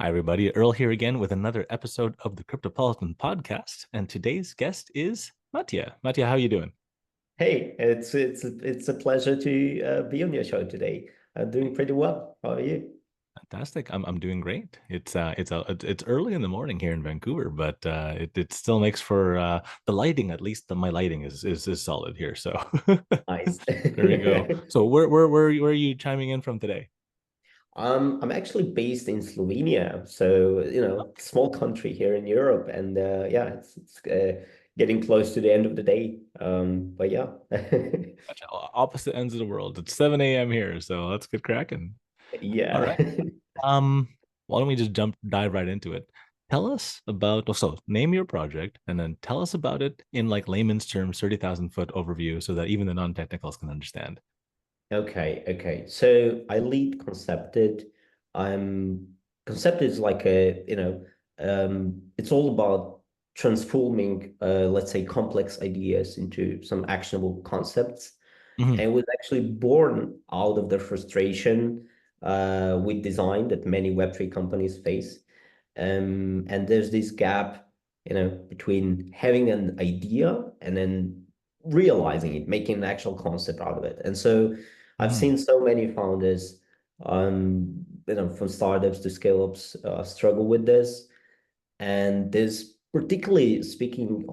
Hi, everybody. Earl here again with another episode of the Cryptopolitan podcast. And today's guest is Matija. Matija, how are you doing? Hey, it's a pleasure to be on your show today. I'm doing pretty well. How are you? Fantastic. I'm doing great. It's early in the morning here in Vancouver, but it still makes for the lighting. At least my lighting is solid here. So Nice. there we go. So where are you chiming in from today? I'm actually based in Slovenia, so small country here in Europe, and yeah, it's getting close to the end of the day. But yeah, Gotcha. Opposite ends of the world. It's 7 a.m. here, so let's get cracking. All yeah. right. Um, why don't we just dive right into it? Tell us about, name your project and then tell us about it in like layman's terms, 30,000 foot overview so that even the non-technicals can understand. Okay. So I lead Koncepted. I'm Koncepted is like it's all about transforming, let's say, complex ideas into some actionable concepts. Hmm. And it was actually born out of the frustration with design that many Web3 companies face. And there's this gap, between having an idea and then realizing it, making an actual concept out of it. And so I've Hmm. seen so many founders, from startups to scale-ups, struggle with this. And there's particularly speaking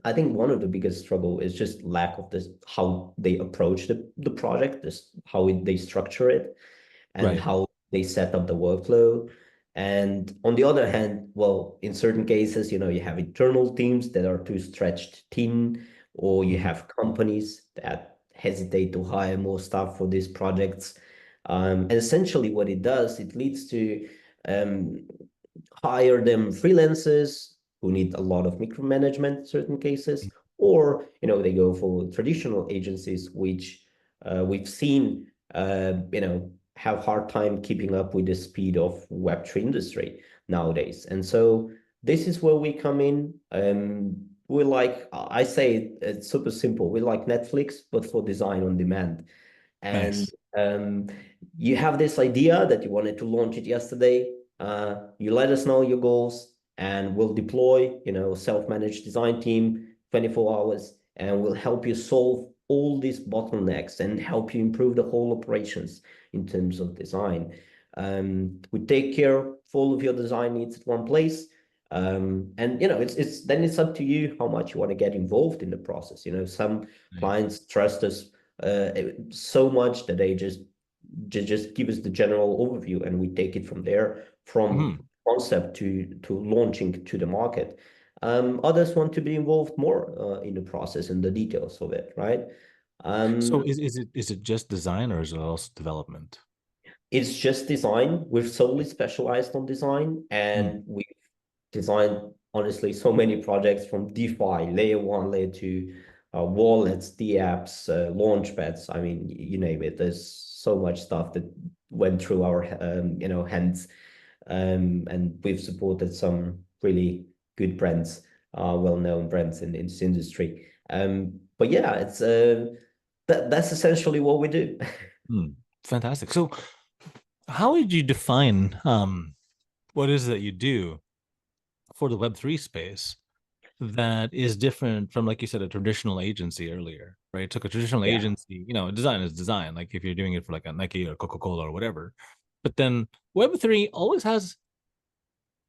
I think one of the biggest struggle is just lack of this, how they approach the project, this how they structure it and Right. how they set up the workflow. And on the other hand, well, in certain cases, you have internal teams that are too stretched thin, or you Hmm. have companies that hesitate to hire more staff for these projects. And essentially what it does, it leads to um, hire them freelancers who need a lot of micromanagement in certain cases, or they go for traditional agencies, which we've seen have hard time keeping up with the speed of Web3 industry nowadays. And so this is where we come in. We're like, I say it's super simple. We're like Netflix, but for design on demand. And Nice. um, you have this idea that you wanted to launch it yesterday. You let us know your goals, and we'll deploy, a self-managed design team, 24 hours, and we'll help you solve all these bottlenecks and help you improve the whole operations in terms of design. We take care of all of your design needs at one place. And it's up to you how much you want to get involved in the process. Some Nice. clients trust us so much that they just give us the general overview, and we take it from there, from Hmm. concept to launching to the market. Others want to be involved more in the process and the details of it, right? So Um, is it just design or is it also development? it's just design. We've solely specialized on design, Hmm. and we've designed, honestly, so many projects from DeFi, layer one, layer two, wallets, DApps, launch pads. I mean, you name it. There's so much stuff that went through our hands, and we've supported some really good brands, well-known brands in this industry. But yeah, that's essentially what we do. Hmm. Fantastic. So how would you define what is it that you do for the Web3 space that is different from, like you said, a traditional agency earlier, right? Took a traditional Yeah. agency, design is design, like if you're doing it for like a Nike or Coca-Cola or whatever. But then Web3 always has,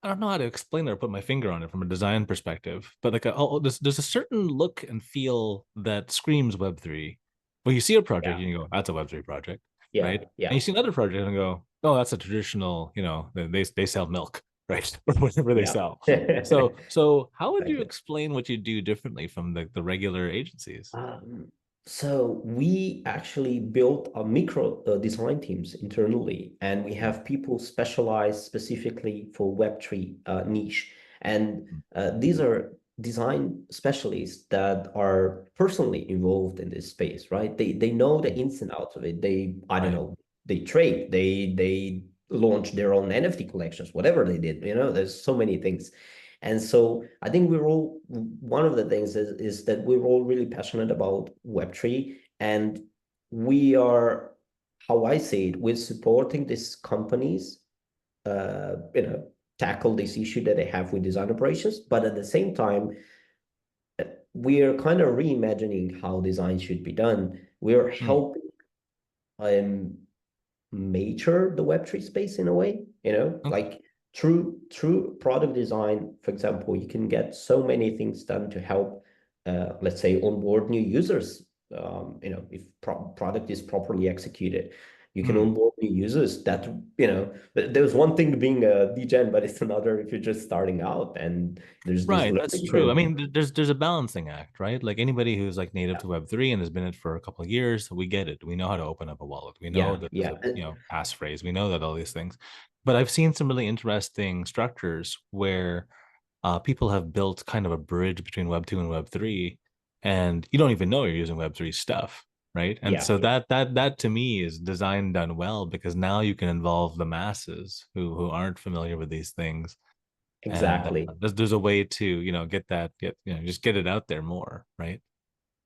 I don't know how to explain it or put my finger on it from a design perspective, but like there's a certain look and feel that screams Web3. When you see a project Yeah. and you go, that's a Web3 project, Yeah. right? And Yeah. you see another project and go, oh, that's a traditional, they sell milk, right? Or whatever they Yeah. sell. So how would you Exactly. explain what you do differently from the regular agencies? Um, so we actually built a micro design teams internally, and we have people specialized specifically for Web3 niche. And these are design specialists that are personally involved in this space, right? They know the ins and outs of it. I don't Right. know, they trade, they launch their own NFT collections, whatever they did, there's so many things. And so I think one of the things is that we're all really passionate about Web3, and we are, how I say it, we're supporting these companies tackle this issue that they have with design operations, but at the same time, we are kind of reimagining how design should be done. We're Mm, helping um mature the Web3 space in a way, okay. like through product design, for example, you can get so many things done to help, let's say, onboard new users. If product is properly executed, you can Mm. onboard new users. That, there's one thing being a degen, but it's another if you're just starting out and there's this Right, that's learning true. I curve. mean, there's a balancing act, right? Like anybody who's like native to Web3 and has been in it for a couple of years, we get it. We know how to open up a wallet. We know Yeah, that there's yeah, a, passphrase. We know that all these things. But I've seen some really interesting structures where people have built kind of a bridge between Web2 and Web3, and you don't even know you're using Web3 stuff, right? And yeah, so that to me is design done well because now you can involve the masses who aren't familiar with these things, and exactly. there's a way to just get it out there more, right?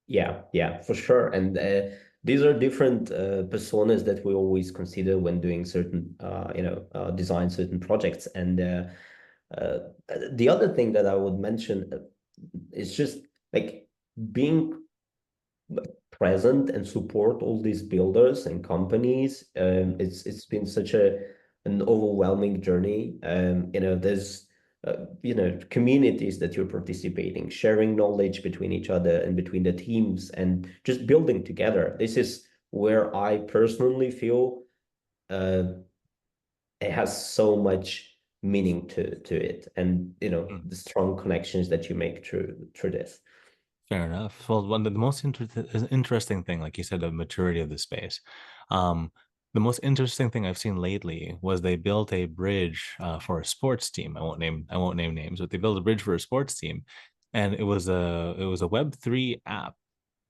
Yeah, yeah, for sure. And these are different personas that we always consider when doing certain, design certain projects. And uh, the other thing that I would mention is just like being present and support all these builders and companies. It's been such an overwhelming journey. There's communities that you're participating, sharing knowledge between each other and between the teams, and just building together. This is where I personally feel uh, it has so much meaning to it, and Mm. the strong connections that you make through this. Fair enough. Well, one of the most interesting thing, like you said, the maturity of the space. Um, the most interesting thing I've seen lately was they built a bridge for a sports team. I won't name names, but they built a bridge for a sports team, and it was a Web3 app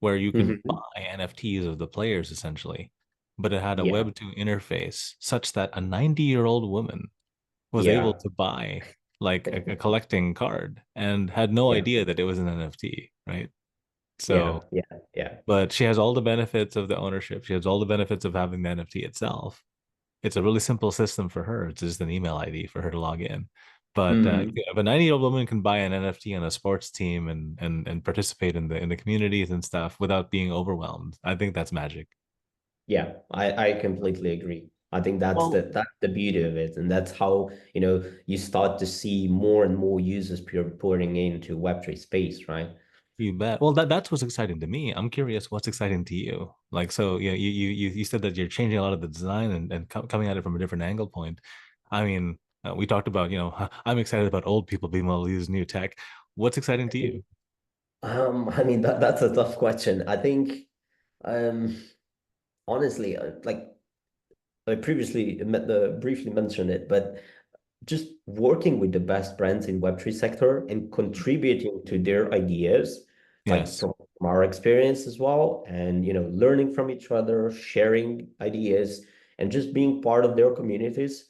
where you could Mhm. buy NFTs of the players essentially, but it had a Yeah, Web2 interface such that a 90-year-old woman was able yeah. to buy like a collecting card and had no Yeah, idea that it was an NFT, right? yeah, So, yeah, yeah. but she has all the benefits of the ownership. She has all the benefits of having the NFT itself. It's a really simple system for her. It's just an email ID for her to log in. But Hmm. if a 90-year-old woman can buy an NFT on a sports team and participate in the communities and stuff without being overwhelmed, I think that's magic. Yeah, I completely agree. I think that's Well, the beauty of it, and that's how you start to see more and more users pouring into Web3 space, right? you bet. Well, that's what's exciting to me. I'm curious what's exciting to you. Like, so yeah, you said that you're changing a lot of the design and coming at it from a different angle point. I mean, we talked about, I'm excited about old people being able to use new tech. What's exciting to you? I mean that's a tough question. I think, um, honestly, like I previously briefly mentioned it, but just working with the best brands in Web3 sector and contributing to their ideas, like Yes. from our experience as well, and learning from each other, sharing ideas, and just being part of their communities.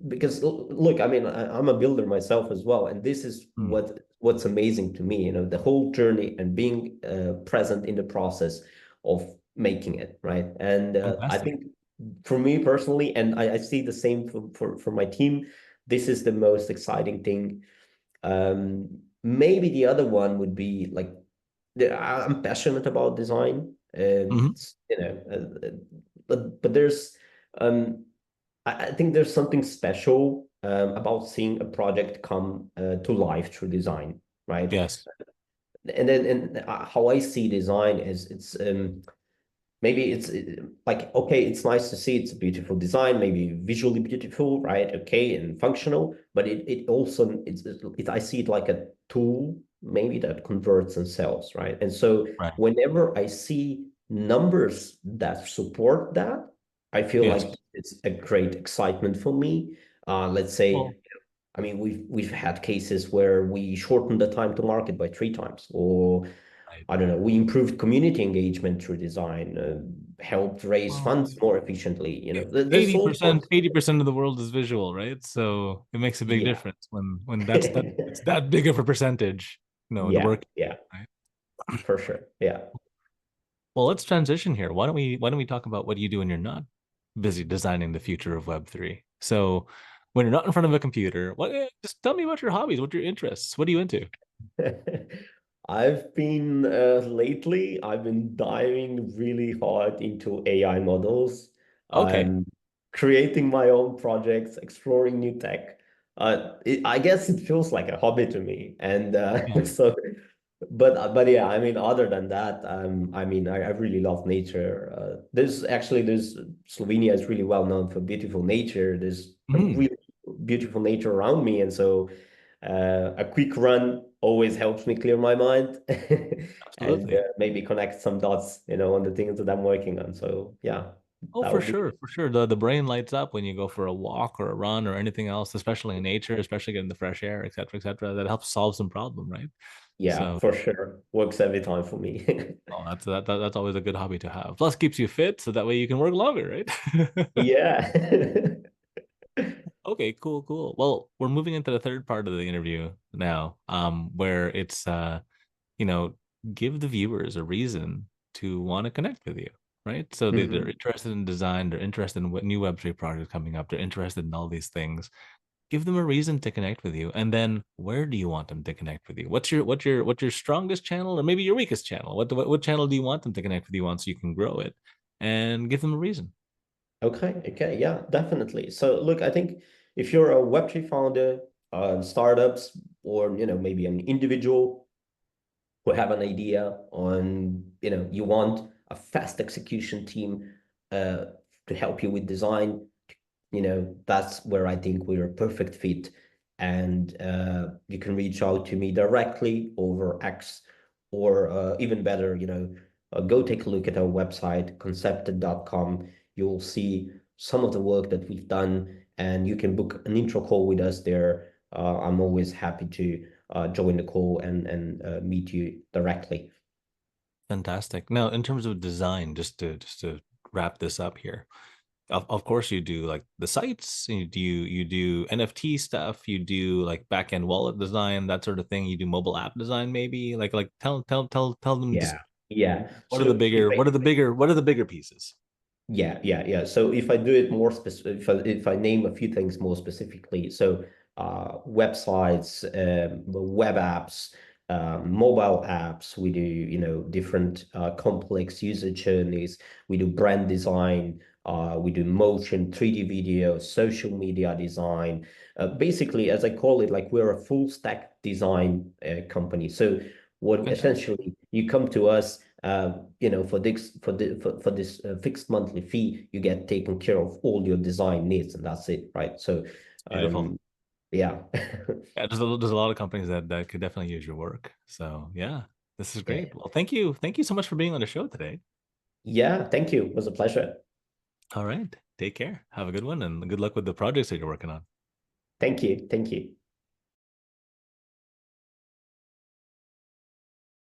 Because look, I mean, I'm a builder myself as well, and this is Mm, what's amazing to me, the whole journey and being present in the process of making it, right? And I fantastic. think for me personally, and I see the same for my team, this is the most exciting thing. Maybe the other one would be like I'm passionate about design. Hmm. But there's um, I think there's something special about seeing a project come to life through design, right? Yes. And then how I see design is it's maybe it's like, okay, it's nice to see it's a beautiful design, maybe visually beautiful, right? Okay, and functional, but it also I see it like a tool maybe that converts and sells, right? And so Right. whenever I see numbers that support that, I feel Yes. like it's a great excitement for me. Let's say, Well, I mean, we've had cases where we shortened the time to market by 3 times, or right. I don't know, we improved community engagement through design, helped raise Well, funds more efficiently. There's eighty all percent, sorts. 80% of the world is visual, right? So it makes a big Yeah, difference when that it's that big of a percentage, the yeah, work, yeah, right? for sure. Yeah. Well, let's transition here. Why don't we talk about what you do when you're not busy designing the future of Web3? So when you're not in front of a computer, just tell me about your hobbies, what your interests, what are you into? I've been diving really hard into AI models. Okay. I'm creating my own projects, exploring new tech. I guess it feels like a hobby to me. And Yeah. so, but yeah, I mean, other than that, I mean, I really love nature. There's Slovenia is really well known for beautiful nature. There's a Mm, really beautiful nature around me, and so a quick run always helps me clear my mind and absolutely. maybe connect some dots, on the things that I'm working on. So yeah, Oh, that for would be sure, for sure. The brain lights up when you go for a walk or a run or anything else, especially in nature, especially getting the fresh air, et cetera, et cetera. That helps solve some problem, right? yeah, So, for sure. Works every time for me. oh, that's always a good hobby to have. Plus, keeps you fit, so that way you can work longer, right? Yeah. Okay, cool, cool. Well, we're moving into the third part of the interview now, where it's you know, give the viewers a reason to want to connect with you, right? So they're Mhm. interested in design, they're interested in what new Web3 projects coming up, they're interested in all these things. Give them a reason to connect with you, and then where do you want them to connect with you? What's your strongest channel, or maybe your weakest channel? What channel do you want them to connect with you on so you can grow it, and give them a reason. Okay, yeah, definitely. So look, I think if you're a Web3 founder, startups, or maybe an individual who have an idea on, you want a fast execution team uh, to help you with design, that's where I think we're a perfect fit. And you can reach out to me directly over X, or even better, go take a look at our website, koncepted.com. You'll see some of the work that we've done, and you can book an intro call with us there. I'm always happy to join the call and meet you directly. Fantastic. Now, in terms of design, just to wrap this up here, of course you do like the sites, you do NFT stuff, you do like back end wallet design, that sort of thing. You do mobile app design, maybe like tell them just Yeah, yeah. what are the So if bigger I what are the bigger what are the bigger pieces? Yeah. So if I do it more specific, if I name a few things more specifically, so websites, web apps, mobile apps, we do, different complex user journeys. We do brand design, we do motion, 3D video, social media design. Basically, as I call it, like we're a full stack design company. So what Fantastic. essentially you come to us for this fixed monthly fee, you get taken care of all your design needs, and that's it, right? So, It's beautiful. um, yeah, Yeah, there's a lot of companies that could definitely use your work. So yeah, this is yeah, great. Well, thank you so much for being on the show today. yeah. Thank you. It was a pleasure. All right, take care, have a good one, and good luck with the projects that you're working on. Thank you. Thank you.